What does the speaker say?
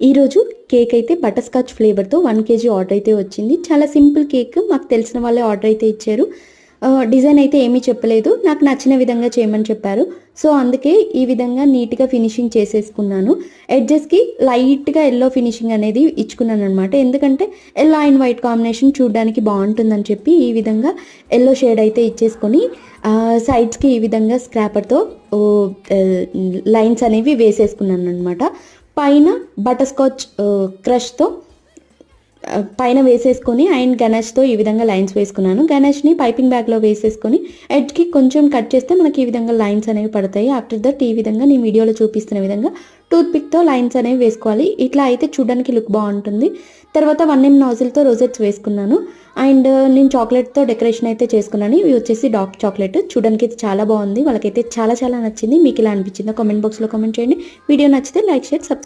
ఈరోజు కేక్ అయితే butter scotch ఫ్లేవర్తో 1 KG order అయితే వచ్చింది. చాలా సింపుల్ కేక్, మాకు తెలిసిన వాళ్ళే ఆర్డర్ అయితే ఇచ్చారు. డిజైన్ అయితే ఏమీ చెప్పలేదు, నాకు నచ్చిన విధంగా చేయమని చెప్పారు. సో అందుకే ఈ విధంగా నీట్గా ఫినిషింగ్ చేసేసుకున్నాను. ఎడ్జెస్కి లైట్గా ఎల్లో ఫినిషింగ్ అనేది ఇచ్చుకున్నాను అనమాట. ఎందుకంటే ఎల్లో అండ్ వైట్ కాంబినేషన్ చూడడానికి బాగుంటుందని చెప్పి ఈ విధంగా ఎల్లో షేడ్ అయితే ఇచ్చేసుకొని సైడ్స్కి ఈ విధంగా స్క్రాపర్తో లైన్స్ అనేవి వేసేసుకున్నాను అనమాట. పైన బటర్ స్కాచ్ క్రష్తో పైన వేసేసుకొని అండ్ గణేష్తో ఈ విధంగా లైన్స్ వేసుకున్నాను. గణేష్ని పైపింగ్ బ్యాగ్లో వేసేసుకొని ఎడ్జ్కి కొంచెం కట్ చేస్తే మనకి ఈ విధంగా లైన్స్ అనేవి పడతాయి. ఆఫ్టర్ దట్ ఈ విధంగా నేను వీడియోలో చూపిస్తున్న విధంగా టూత్ పిక్తో లైన్స్ అనేవి వేసుకోవాలి. ఇట్లా అయితే చూడడానికి లుక్ బాగుంటుంది. తర్వాత 1M నాజిల్తో రోజెట్స్ వేసుకున్నాను. అండ్ నేను చాక్లెట్తో డెకరేషన్ అయితే చేసుకున్నాను. ఇవి వచ్చేసి డార్క్ చాక్లెట్, చూడడానికి అయితే చాలా బాగుంది. వాళ్ళకైతే చాలా చాలా నచ్చింది. మీకు ఇలా అనిపించిందో కామెంట్ బాక్స్లో కామెంట్ చేయండి. వీడియో నచ్చితే లైక్, షేర్, సబ్స్క్రైబ్.